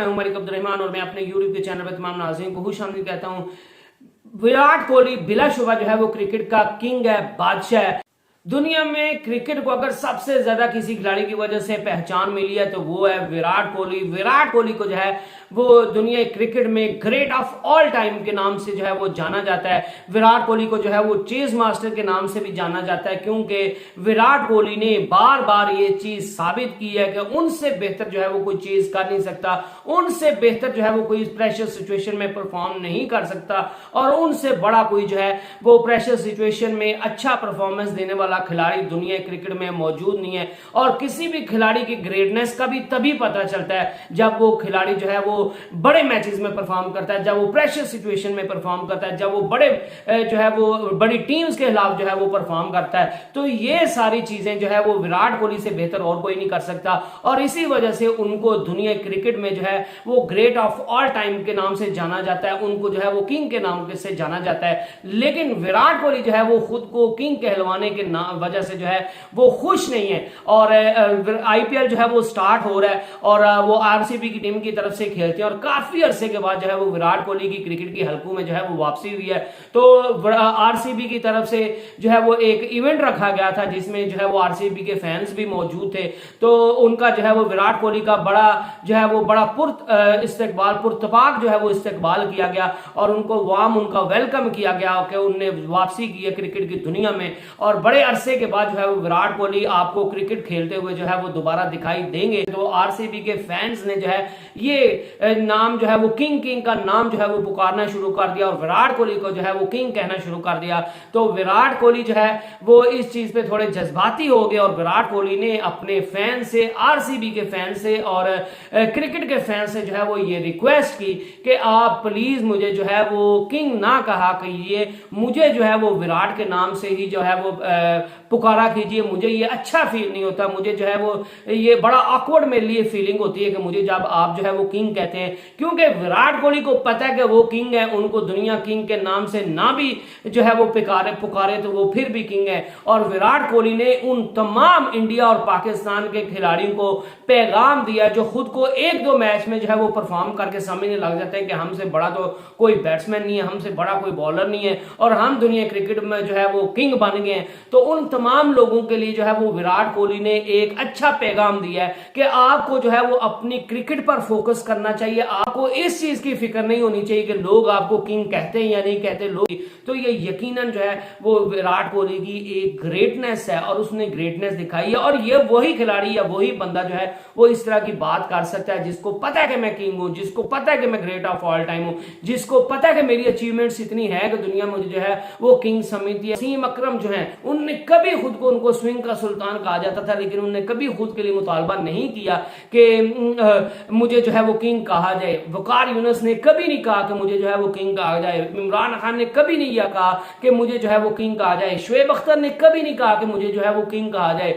मैं हूं मलिक अब्दुर्रहमान और मैं अपने यूट्यूब के चैनल पर तमाम नाज़रीन को खुशामदीद कहता हूं। विराट कोहली बिलाशुबा जो है वो क्रिकेट का किंग है, बादशाह है। दुनिया में क्रिकेट को अगर सबसे ज्यादा किसी खिलाड़ी की वजह से पहचान मिली है तो वो है विराट कोहली। विराट कोहली को जो है वो दुनिया क्रिकेट में ग्रेट ऑफ ऑल टाइम के नाम से जो है वो जाना जाता है। विराट कोहली को जो है वो चेस मास्टर के नाम से भी जाना जाता है, क्योंकि विराट कोहली ने बार बार ये चीज साबित की है कि उनसे बेहतर जो है वो कोई चीज कर नहीं सकता, उनसे बेहतर जो है वो कोई प्रेशर सिचुएशन में परफॉर्म नहीं कर सकता और उनसे बड़ा कोई जो है वो प्रेशर सिचुएशन में अच्छा परफॉर्मेंस देने वाला खिलाड़ी दुनिया क्रिकेट में मौजूद नहीं है। और किसी भी खिलाड़ी की ग्रेटनेस का भी तभी पता चलता है जब वो खिलाड़ी जो है वो बड़े मैचेस में परफॉर्म करता है, जब वो प्रेशर सिचुएशन में परफॉर्म करता है, जब वो बड़े जो है वो बड़ी टीम्स के खिलाफ जो है वो परफॉर्म करता है। तो ये सारी चीजें जो है वो विराट कोहली से बेहतर और कोई नहीं कर सकता और इसी वजह से उनको दुनिया क्रिकेट में जो है वो ग्रेट ऑफ ऑल टाइम के नाम से जाना जाता है, उनको जो है वो किंग के नाम से जाना जाता है। लेकिन विराट कोहली जो है वो खुद को किंग कहलवाने के वजह से जो है वो खुश नहीं है और आईपीएल जो है वो स्टार्ट हो रहा है और वो आरसीबी की टीम की तरफ से खेलते हैं और काफी अरसे के बाद जो है वो विराट कोहली की क्रिकेट की हलकों में जो है वो वापसी हुई है। तो आरसीबी की तरफ से जो है वो एक इवेंट रखा गया था जिसमें जो है वो आरसीबी के फैंस भी मौजूद थे। तो उनका जो है वो विराट कोहली का बड़ा जो है वो बड़ा पुरतपाक जो है वो इस्तकबाल किया गया और उनको वार्म उनका वेलकम किया गया कि उनने वापसी की है क्रिकेट की दुनिया में और बड़े अरसे के बाद जो है वो विराट कोहली आपको क्रिकेट खेलते हुए जो है वो दोबारा दिखाई देंगे। तो आरसीबी के फैंस ने जो है ये नाम जो है वो किंग का नाम जो है वो पुकारना शुरू कर दिया और विराट कोहली को जो है वो किंग कहना शुरू कर दिया। तो विराट कोहली जो है वो इस चीज पे थोड़े जज्बाती हो गए और विराट कोहली ने अपने फैन से, आरसीबी के फैन से और क्रिकेट के फैन से जो है वो ये रिक्वेस्ट की कि आप प्लीज मुझे जो है वो किंग ना कहा कीजिए, मुझे जो है वो विराट के नाम से ही जो है वो पुकारा कीजिए। मुझे ये अच्छा फील नहीं होता, मुझे जो है वो ये बड़ा ऑकवर्ड मेरे लिए फीलिंग होती है कि मुझे जब आप जो है वो किंग कहते हैं, क्योंकि विराट कोहली को पता है कि वो किंग है, उनको दुनिया किंग के नाम से ना भी जो है वो पुकारे तो वो फिर भी किंग है। और विराट कोहली ने उन तमाम इंडिया और पाकिस्तान के खिलाड़ियों को पैगाम दिया जो खुद को एक दो मैच में जो है वो परफॉर्म करके समझने लग जाते हैं कि हमसे बड़ा तो कोई बैट्समैन नहीं है, हमसे बड़ा कोई बॉलर नहीं है और हम दुनिया क्रिकेट में जो है वो किंग बन गए हैं। तो उन तमाम लोगों के लिए जो है वो विराट कोहली ने एक अच्छा पैगाम दिया है कि आपको जो है वो अपनी क्रिकेट पर फोकस करना चाहिए, आपको इस चीज की फिक्र नहीं होनी चाहिए कि लोग आपको किंग कहते हैं या नहीं कहते लोग। तो ये यकीनन जो है वो विराट कोहली की एक ग्रेटनेस है और उसने ग्रेटनेस दिखाई है और ये वही खिलाड़ी या वही बंदा जो है वो इस तरह की बात कर सकता है जिसको पता है कि मैं किंग हूं, जिसको पता है कि मैं ग्रेट ऑफ ऑल टाइम हूं, जिसको पता है कि मेरी अचीवमेंट्स इतनी है कि दुनिया मुझे जो है वो किंग समझती है। वसीम अकरम जो है उनने कभी खुद को, उनको स्विंग का सुल्तान कहा जाता था, लेकिन उन्होंने कभी खुद के लिए मुतालबा नहीं किया कि मुझे जो है वो किंग कहा जाए। वकार यूनुस ने कभी नहीं कहा कि मुझे जो है वो किंग कहा जाए। इमरान खान ने कभी नहीं यह कहा कि मुझे जो है वो किंग कहा जाए। शुएब अख्तर ने कभी नहीं कहा कि मुझे जो है वो किंग कहा जाए।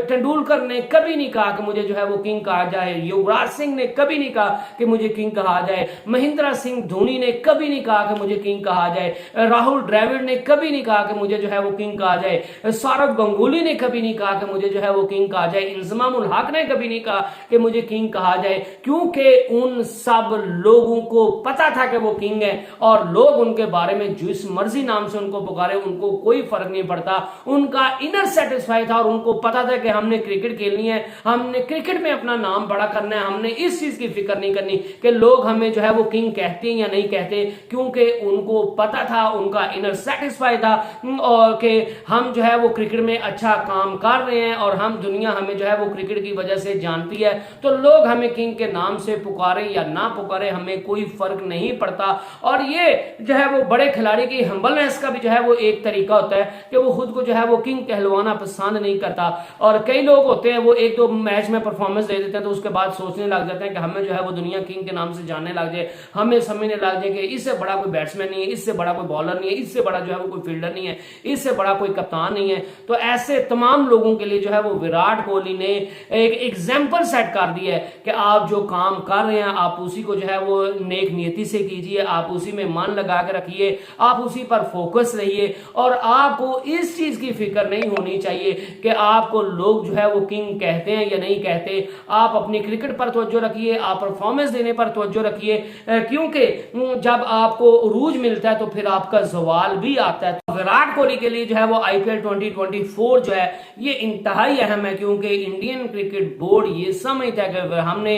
तेंदुलकर ने कभी नहीं कहा कि मुझे जो है वो किंग कहा जाए। युवराज सिंह ने कभी नहीं कहा कि मुझे किंग कहा जाए। महेंद्र सिंह धोनी ने कभी नहीं कहा कि मुझे किंग कहा जाए। राहुल द्रविड़ ने कभी नहीं कहा कि मुझे जो है वो किंग कहा जाए। सौरव गंगुली ने कभी नहीं कहा कि मुझे जो है वो किंग कहा जाए। इंजमाम उल हक ने कभी नहीं कहा कि मुझे किंग कहा जाए, क्योंकि उन सब लोगों को पता था कि वो किंग है और लोग उनके बारे में जिस मर्जी नाम से उनको पुकारे उनको कोई फर्क नहीं पड़ता। उनका इनर सेटिस्फाई था और उनको पता था कि हमने क्रिकेट खेलनी है, हमने क्रिकेट में अपना नाम बड़ा करना है, हमने इस चीज की फिक्र नहीं करनी कि लोग हमें जो है वो किंग कहते हैं या नहीं कहते, क्योंकि उनको पता था, उनका इनर सेटिस्फाई था और कि हम जो है वो क्रिकेट में अच्छा काम कर रहे हैं और हम दुनिया हमें जो है वो क्रिकेट की वजह से जानती है। तो लोग हमें किंग के नाम से पुकारे या ना पुकारे हमें कोई फर्क नहीं पड़ता। और ये जो है वो बड़े खिलाड़ी की हम्बलनेस का भी जो है वो एक तरीका होता है कि वो खुद को जो है वो किंग कहलवाना पसंद नहीं करता। और कई लोग होते हैं वो एक दो मैच में परफॉर्मेंस दे देते हैं तो उसके बाद सोचने लग जाते हैं कि हमें जो है वो दुनिया किंग के नाम से जानने लग जाए, हमें समझने लग जाए कि इससे बड़ा कोई बैट्समैन नहीं है, इससे बड़ा कोई बॉलर नहीं है, इससे बड़ा जो है वो कोई फील्डर नहीं है, इससे बड़ा कोई कप्तान नहीं नहीं है। तो ऐसे तमाम लोगों के लिए जो है वो विराट कोहली ने एक एग्जाम्पल सेट कर दिया है कि आप जो काम कर रहे हैं आप उसी को जो है वो नेक नियति से कीजिए, आप उसी में मन लगा के रखिए, आप उसी पर फोकस रहिए और आपको इस चीज की फिक्र नहीं होनी चाहिए कि आपको लोग जो है वो किंग कहते हैं या नहीं कहते। आप अपनी क्रिकेट पर तवज्जो रखिए, आप परफॉर्मेंस देने पर तवज्जो रखिए, क्योंकि जब आपको उरूज मिलता है तो फिर आपका जवाल भी आता है। तो विराट कोहली के लिए जो है वो IPL 2024 जो है ये इंतहाई अहम है, क्योंकि इंडियन क्रिकेट बोर्ड ये समझता है कि हमने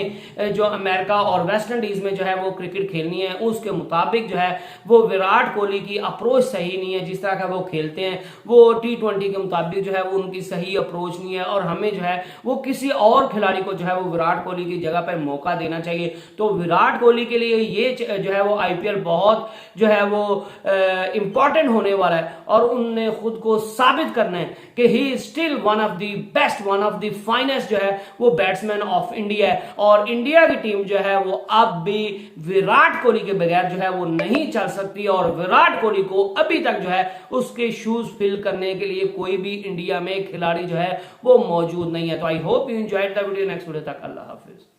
जो अमेरिका और वेस्ट इंडीज में जो है वो क्रिकेट खेलनी है उसके मुताबिक जो है वो विराट कोहली की अप्रोच सही नहीं है। जिस तरह का वो खेलते हैं वो T20 के मुताबिक जो है वो उनकी सही अप्रोच नहीं है और हमें जो है वो किसी और खिलाड़ी को जो है वो विराट कोहली की जगह पर मौका देना चाहिए। तो विराट कोहली के लिए ये जो है वो IPL बहुत जो है वो इंपॉर्टेंट होने वाला है और उनने खुद को साबित करना है कि he still one of the best, one of the finest जो है वो बैट्समैन ऑफ इंडिया है। और इंडिया की टीम जो है वो अब भी विराट कोहली के बगैर जो है वो नहीं चल सकती और विराट कोहली को अभी तक जो है उसके शूज फिल करने के लिए कोई भी इंडिया में खिलाड़ी जो है वो मौजूद नहीं है। तो I hope you enjoyed the video. Next video तक अल्लाह हाफिज।